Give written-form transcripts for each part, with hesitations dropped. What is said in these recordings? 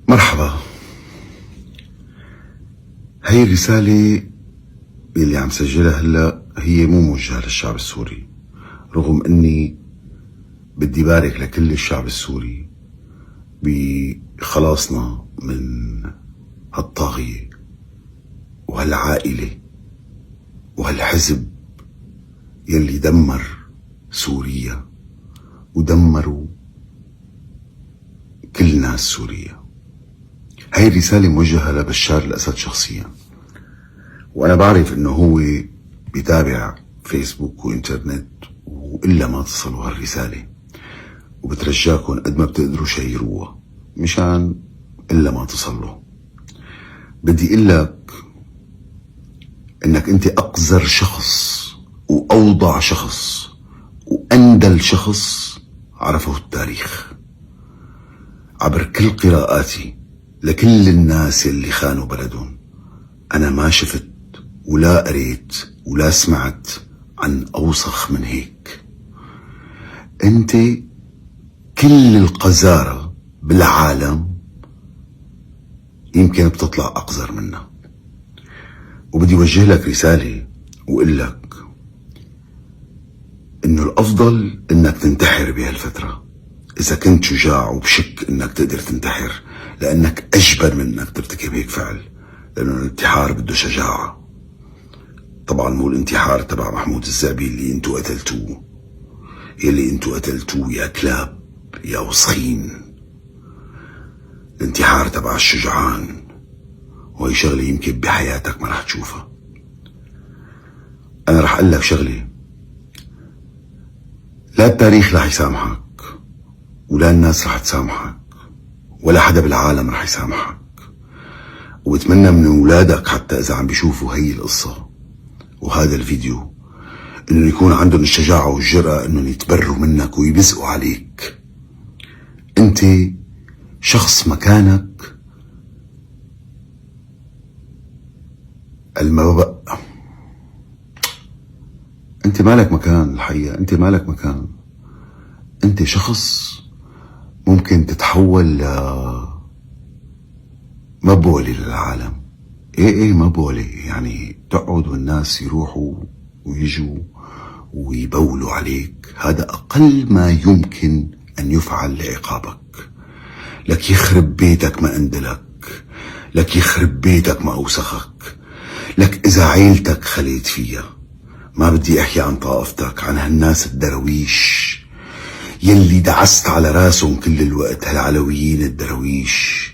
مرحبا. هي الرسالة اللي عم سجلها هلا هي مو موجهة للشعب السوري، رغم اني بدي بارك لكل الشعب السوري بخلاصنا من هالطاغية وهالعائلة وهالحزب يلي دمر سوريا ودمروا كل ناس سوريا. هاي الرسالة موجهة لبشار الأسد شخصيا، وأنا بعرف إنه هو بيتابع فيسبوك وإنترنت وإلا ما تصلوا هالرسالة، وبترجاكم قد ما بتقدروا شيروها مشان إلا ما تصلوا. بدي أقول لك إنك أنت أقذر شخص وأوضع شخص وأندل شخص عرفه التاريخ. عبر كل قراءاتي لكل الناس اللي خانوا بلدهم، أنا ما شفت ولا قريت ولا سمعت عن أوسخ من هيك. أنت كل القذارة بالعالم يمكن بتطلع أقذر منها. وبدي وجه لك رسالة وقل لك إنه الأفضل إنك تنتحر بهالفترة إذا كنت شجاع وبشك إنك تقدر تنتحر، لأنك أجبر من إنك ترتكب هيك فعل، لأنه الانتحار بده شجاعة. طبعا مو الانتحار تبع محمود الزعبي اللي انتو قتلتوه، يلي انتو قتلتوه يا كلاب يا وسخين. الانتحار تبع الشجعان، وهي شغلة يمكن بحياتك ما رح تشوفها. أنا رح أقول لك شغلة، لا التاريخ رح يسامحك ولا الناس رح تسامحك ولا حدا بالعالم رح يسامحك. وبتمنى من أولادك حتى إذا عم بيشوفوا هي القصة وهذا الفيديو إنه يكون عندهم الشجاعة والجرأة إنهم يتبروا منك ويبزقوا عليك. أنت شخص مكانك المبأ. أنت مالك مكان الحقيقة، أنت مالك مكان. أنت شخص ممكن تتحول مبولة للعالم. ايه مبولة، يعني تقعد والناس يروحوا ويجوا ويبولوا عليك. هذا أقل ما يمكن أن يفعل لعقابك. لك يخرب بيتك ما أندلك، لك يخرب بيتك ما أوسخك، لك إذا عيلتك خليت فيها. ما بدي أحكي عن طائفتك، عن هالناس الدرويش يلي دعست على راسهم كل الوقت، هالعلويين الدرويش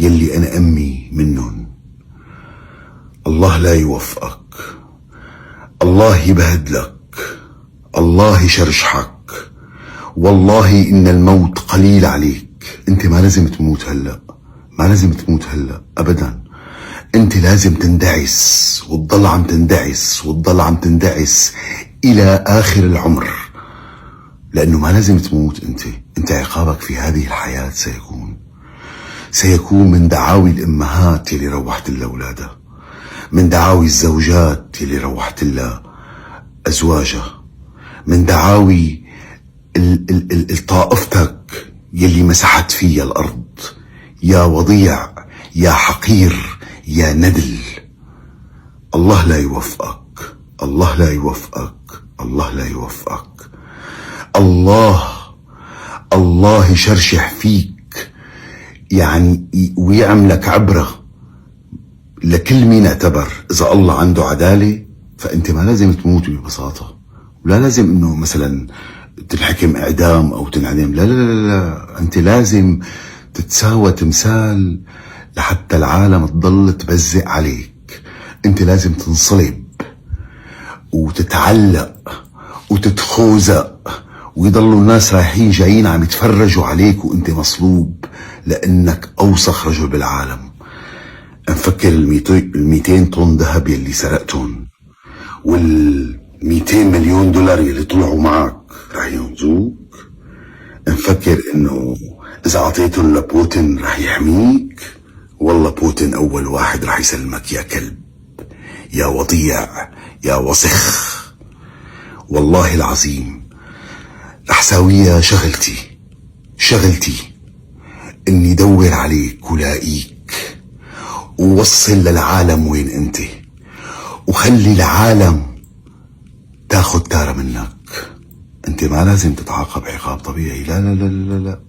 يلي أنا أمي منهم. الله لا يوفقك، الله يبهدلك، الله يشرشحك. والله إن الموت قليل عليك. أنت ما لازم تموت هلأ، ما لازم تموت هلأ أبدا. أنت لازم تندعس وتضل عم تندعس وتضل عم تندعس إلى آخر العمر، لأنه ما لازم تموت. أنت عقابك في هذه الحياة سيكون من دعاوي الأمهات يلي روحت لها أولادها، من دعاوي الزوجات يلي روحت لها أزواجها، من دعاوي طائفتك يلي مسحت فيها الأرض. يا وضيع، يا حقير، يا ندل. الله لا يوفقك، الله لا يوفقك، الله لا يوفقك. الله يشرشح فيك يعني ويعملك عبرة لكل مين اعتبر. إذا الله عنده عدالة فأنت ما لازم تموت ببساطة، ولا لازم إنه مثلا تنحكم إعدام أو تنعدم. لا لا لا لا، أنت لازم تتساوى تمثال لحتى العالم تضل تبزق عليك. أنت لازم تنصلب وتتعلق وتتخوزق، ويضلوا الناس رايحين جايين عم يتفرجوا عليك وانت مصلوب، لانك اوسخ رجل بالعالم. نفكر ال200 طن ذهب يلي سرقتهم وال200 مليون دولار يلي طلعوا معك رح ينقذوك. نفكر انه اذا اعطيتهم لبوتين رح يحميك. والله بوتين اول واحد رح يسلمك يا كلب، يا وضيع، يا وسخ. والله العظيم رح ساويها شغلتي. اني دور عليك ولاقيك، ووصل للعالم وين انت، وخلي العالم تاخد تارة منك. انت ما لازم تتعاقب عقاب طبيعي، لا لا لا لا لا.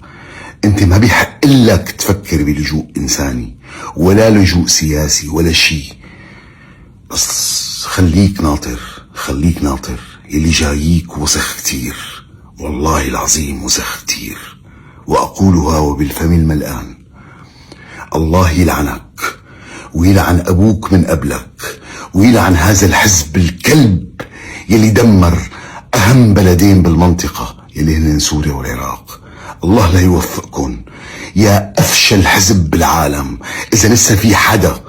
انت ما بيحق لك تفكر بلجوء انساني ولا لجوء سياسي ولا شيء. بس خليك ناطر، خليك ناطر. يلي جاييك وسخ كتير، والله العظيم وسخ كتير، وأقولها وبالفم الملآن. الله يلعنك ويلعن أبوك من قبلك، ويلعن هذا الحزب الكلب يلي دمر أهم بلدين بالمنطقة يلي هن سوريا والعراق. الله لا يوفقكم يا أفشل حزب بالعالم. إذا لسه في حدا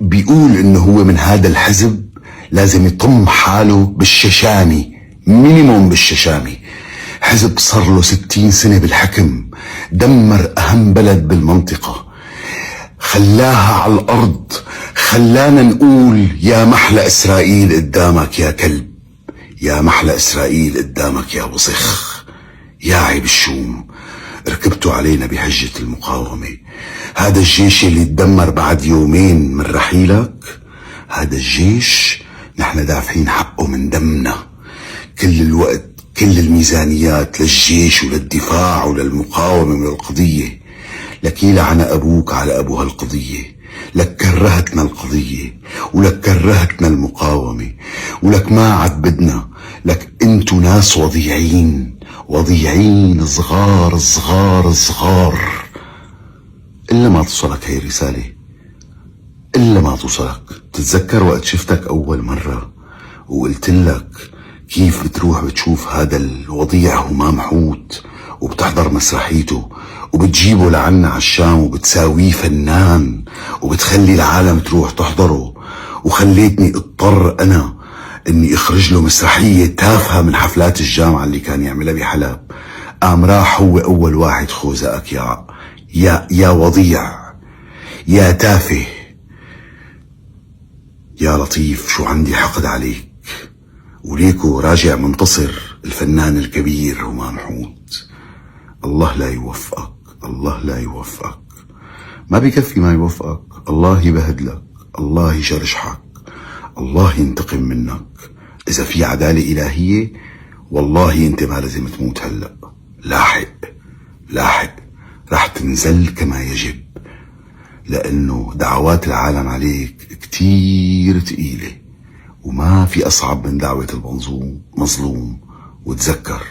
بيقول إنه هو من هذا الحزب، لازم يطم حاله بالششامي، مينيموم بالششامي. حزب صار له 60 سنة بالحكم، دمر أهم بلد بالمنطقة، خلاها على الأرض، خلانا نقول يا محلى إسرائيل قدامك يا كلب، يا محلى إسرائيل قدامك يا وسخ، يا عيب الشوم. ركبتوا علينا بحجة المقاومة. هذا الجيش اللي تدمر بعد يومين من رحيلك، هذا الجيش نحن دافعين حقه من دمنا كل الوقت، كل الميزانيات للجيش وللدفاع وللمقاومة وللقضية. لك يلعن أبوك على أبو هالقضية، لك كرهتنا القضية، ولك كرهتنا المقاومة، ولك ما عاد بدنا. لك انتو ناس وضيعين، وضيعين صغار صغار صغار. إلا ما توصلك هاي الرسالة، إلا ما توصلك. تتذكر وقت شفتك أول مرة وقلت لك كيف بتروح بتشوف هذا الوضيع همام حوت وبتحضر مسرحيته وبتجيبه لعنا على الشام وبتساويه فنان وبتخلي العالم تروح تحضره، وخليتني اضطر أنا اني اخرج له مسرحية تافهة من حفلات الجامعة اللي كان يعملها بحلب. قام راح هو اول واحد خوزقك يا وضيع، يا تافه، يا لطيف. شو عندي حقد عليك، وليكو راجع منتصر الفنان الكبير همام حوت. الله لا يوفقك، الله لا يوفقك. ما بكفي ما يوفقك، الله يبهدلك، الله يشرشحك، الله ينتقم منك. إذا في عدالة إلهية والله أنت ما لازم تموت هلأ، لاحق لاحق رح تنزل كما يجب، لأنه دعوات العالم عليك كتير تقيلة، وما في أصعب من دعوة المظلوم. وتذكر،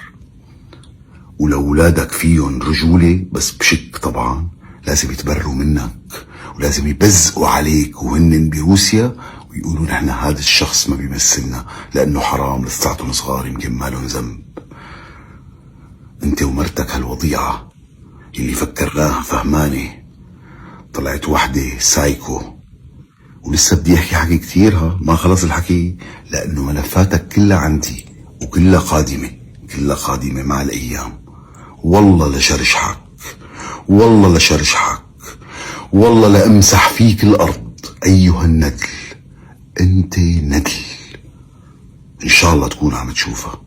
ولو أولادك فيهم رجولة بس بشك طبعا، لازم يتبروا منك ولازم يبزقوا عليك وهن بروسيا ويقولوا نحن هذا الشخص ما بيمثلنا لأنه حرام، لساتهم صغار يمكن ما لهم ذنب. انت ومرتك هالوضيعة اللي فكرناها فهمانة طلعت وحدة سايكو. ولسه بدي احكي حكي كتير، ما خلص الحكي، لأنه ملفاتك كلها عندي وكلها قادمة، كلها قادمة مع الأيام. والله لشرشحك، والله لشرشحك، والله لأمسح فيك الأرض أيها الندل. انت ندل، إن شاء الله تكون عم تشوفها.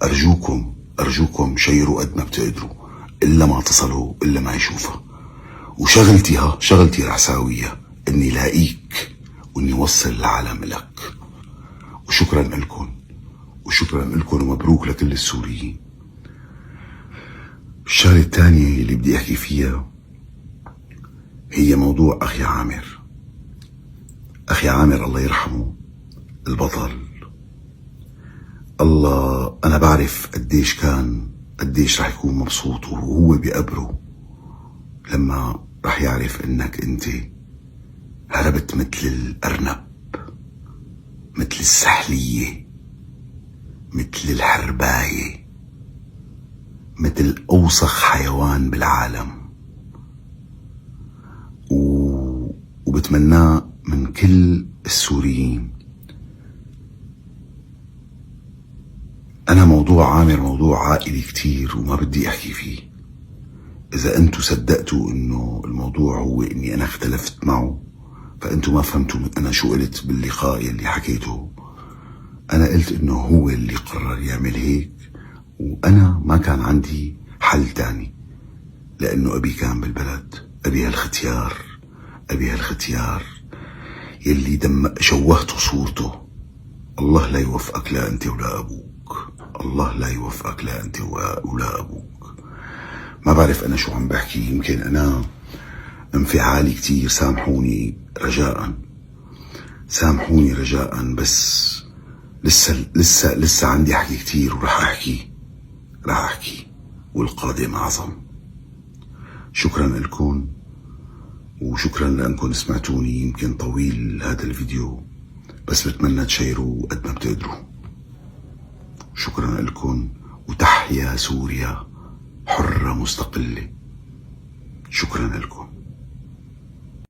أرجوكم أرجوكم شيروا قد ما بتقدروا، إلا ما تصلوا إلا ما يشوفها. شغلتي رح ساويها، إني لاقيك وإني وصل العالم لك. وشكرا لكم، وشكرا لكم، ومبروك لكل السوريين. الشغلة الثانية اللي بدي أحكي فيها هي موضوع أخي عامر. أخي عامر الله يرحمه البطل، الله أنا بعرف قديش رح يكون مبسوط وهو بقبره لما رح يعرف إنك أنت هربت مثل الأرنب، مثل السحلية، مثل الحرباية، مثل أوسخ حيوان بالعالم. وبتمناه من كل السوريين. أنا موضوع عامر موضوع عائلي كتير وما بدي أحكي فيه. إذا أنتوا صدقتوا إنه الموضوع هو إني أنا اختلفت معه، فأنتوا ما فهمتوا أنا شو قلت باللقاء اللي حكيته. أنا قلت إنه هو اللي قرر يعمل هيك، وأنا ما كان عندي حل تاني. لأنه أبي كان بالبلد. أبي هالختيار يلي شوهتوا صورته. الله لا يوفقك لا أنت ولا أبوك، الله لا يوفقك لا أنت ولا أبوك. ما بعرف أنا شو عم بحكي، يمكن أنا انفعالي كتير، سامحوني رجاء، بس لسه عندي حكي كتير، وراح أحكي والقادم أعظم. شكرا لكم، وشكرا لأنكم سمعتوني. يمكن طويل هذا الفيديو، بس بتمنى تشيروا قد ما بتقدروا. شكرا لكم، وتحيا سوريا حرة مستقلة. شكرا لكم.